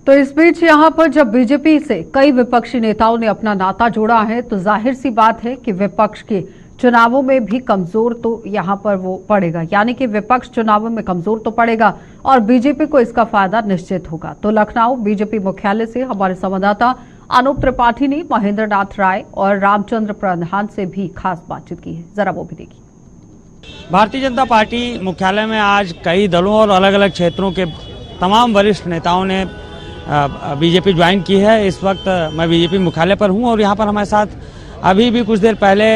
तो इस बीच यहां पर जब बीजेपी से कई विपक्षी नेताओं ने अपना नाता जोड़ा है तो जाहिर सी बात है कि विपक्ष के चुनावों में भी कमजोर तो यहां पर वो पड़ेगा, यानी कि विपक्ष चुनावों में कमजोर तो पड़ेगा और बीजेपी को इसका फायदा निश्चित होगा। तो लखनऊ बीजेपी मुख्यालय से हमारे संवाददाता अनूप त्रिपाठी ने महेंद्र नाथ राय और रामचंद्र प्रधान से भी खास बातचीत की है, जरा वो भी देखिए। भारतीय जनता पार्टी मुख्यालय में आज कई दलों और अलग अलग क्षेत्रों के तमाम वरिष्ठ नेताओं ने बीजेपी ज्वाइन की है। इस वक्त मैं बीजेपी मुख्यालय पर हूं और यहां पर हमारे साथ अभी भी कुछ देर पहले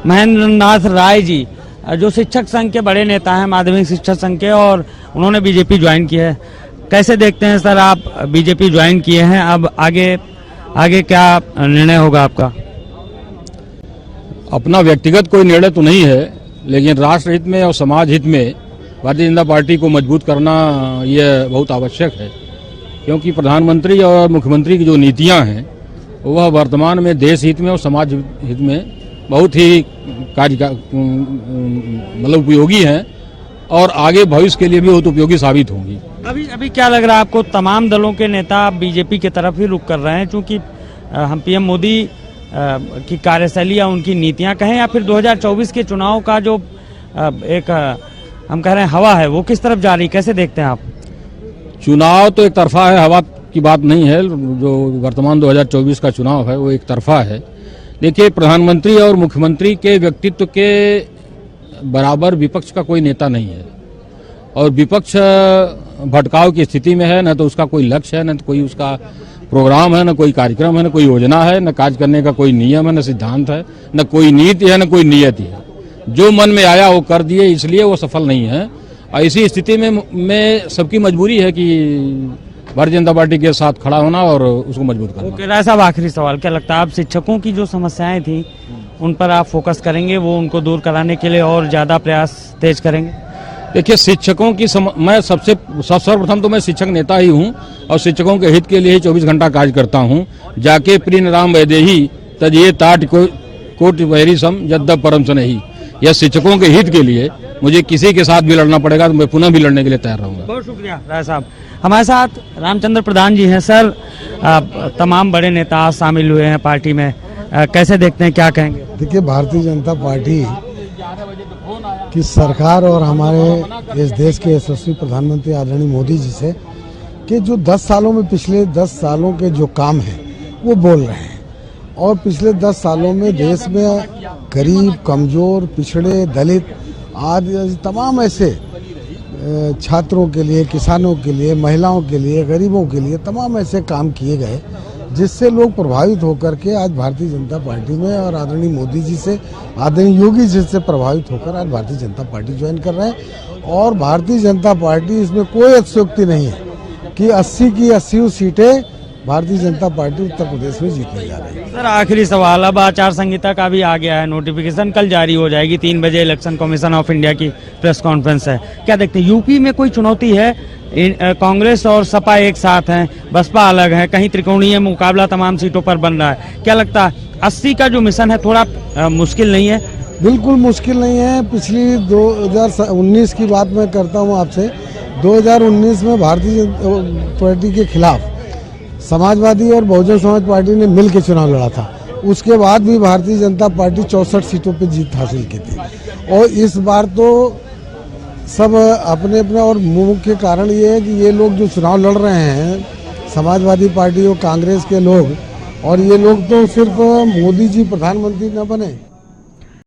महेंद्र नाथ राय जी, जो शिक्षक संघ के बड़े नेता हैं, माध्यमिक शिक्षक संघ के, और उन्होंने बीजेपी ज्वाइन की है। कैसे देखते हैं सर, आप बीजेपी ज्वाइन किए हैं, अब आगे क्या निर्णय होगा आपका? अपना व्यक्तिगत कोई निर्णय तो नहीं है, लेकिन राष्ट्र हित में और समाज हित में भारतीय जनता पार्टी को मजबूत करना यह बहुत आवश्यक है, क्योंकि प्रधानमंत्री और मुख्यमंत्री की जो नीतियां हैं वह वर्तमान में देश हित में और समाज हित में बहुत ही मतलब उपयोगी हैं और आगे भविष्य के लिए भी बहुत उपयोगी साबित होंगी। अभी क्या लग रहा है आपको, तमाम दलों के नेता बीजेपी की तरफ ही रुख कर रहे हैं, क्योंकि हम पीएम मोदी की कार्यशैली या उनकी नीतियां कहें या फिर 2024 के चुनाव का जो एक हम कह रहे हैं हवा है, वो किस तरफ जा रही, कैसे देखते हैं आप? चुनाव तो एक तरफा है, हवा की बात नहीं है। जो वर्तमान 2024 का चुनाव है वो एक तरफा है। देखिए, प्रधानमंत्री और मुख्यमंत्री के व्यक्तित्व के बराबर विपक्ष का कोई नेता नहीं है और विपक्ष भटकाव की स्थिति में है। न तो उसका कोई लक्ष्य है, न तो कोई उसका प्रोग्राम है, न कोई कार्यक्रम है, न कोई योजना है, न कार्य करने का कोई नियम है, न सिद्धांत है, न कोई नीति है, न कोई नियति है। जो मन में आया वो कर दिए, इसलिए वो सफल नहीं है। और इसी स्थिति में सबकी मजबूरी है कि भारतीय जनता पार्टी के साथ खड़ा होना और उसको मजबूत करना। ओके राय साहब, आखिरी सवाल, क्या लगता है आप शिक्षकों की जो समस्याएं थी उन पर आप फोकस करेंगे, वो उनको दूर कराने के लिए और ज्यादा प्रयास तेज करेंगे? देखिए, शिक्षकों की मैं सर्वप्रथम तो मैं शिक्षक नेता ही हूं और शिक्षकों के हित के लिए ही 24 घंटा कार्य करता हूं। जाके प्रिय राम वैदेही तजिए ताट कोट वैरी सम यद्द परम सनेही। यह शिक्षकों के हित के लिए मुझे किसी के साथ भी लड़ना पड़ेगा तो मैं पुनः भी लड़ने के लिए तैयार रहूंगा। बहुत शुक्रिया राय साहब। हमारे साथ रामचंद्र प्रधान जी हैं। सर, तमाम बड़े नेता शामिल हुए हैं पार्टी में, कैसे देखते हैं, क्या कहेंगे? देखिए, भारतीय जनता पार्टी की सरकार और हमारे इस देश के यशस्वी प्रधानमंत्री आदरणीय मोदी जी से कि जो 10 सालों में, पिछले 10 सालों के जो काम हैं वो बोल रहे हैं और पिछले 10 सालों में देश में गरीब, कमजोर, पिछड़े, दलित आदि तमाम ऐसे छात्रों के लिए, किसानों के लिए, महिलाओं के लिए, गरीबों के लिए तमाम ऐसे काम किए गए जिससे लोग प्रभावित होकर के आज भारतीय जनता पार्टी में और आदरणीय मोदी जी से, आदरणीय योगी जी से प्रभावित होकर आज भारतीय जनता पार्टी ज्वाइन कर रहे हैं। और भारतीय जनता पार्टी, इसमें कोई अतिशयोक्ति नहीं है कि 80 की 80 सीटें भारतीय जनता पार्टी उत्तर प्रदेश में जीतने जा रही है। सर, आखिरी सवाल, अब आचार संहिता का भी आ गया है, नोटिफिकेशन कल जारी हो जाएगी, 3 बजे इलेक्शन कमीशन ऑफ इंडिया की प्रेस कॉन्फ्रेंस है। क्या देखते हैं, यूपी में कोई चुनौती है? कांग्रेस और सपा एक साथ हैं, बसपा अलग है, कहीं त्रिकोणीय मुकाबला तमाम सीटों पर बन रहा है। क्या लगता है 80 का जो मिशन है थोड़ा मुश्किल नहीं है? बिल्कुल मुश्किल नहीं है। पिछली 2019 की बात मैं करता हूँ आपसे। 2019 में भारतीय जनता पार्टी के खिलाफ समाजवादी और बहुजन समाज पार्टी ने मिल के चुनाव लड़ा था। उसके बाद भी भारतीय जनता पार्टी 64 सीटों पर जीत हासिल की थी और इस बार तो सब अपने अपने, और मुख्य कारण ये है कि ये लोग जो चुनाव लड़ रहे हैं, समाजवादी पार्टी और कांग्रेस के लोग, और ये लोग तो सिर्फ मोदी जी प्रधानमंत्री न बने,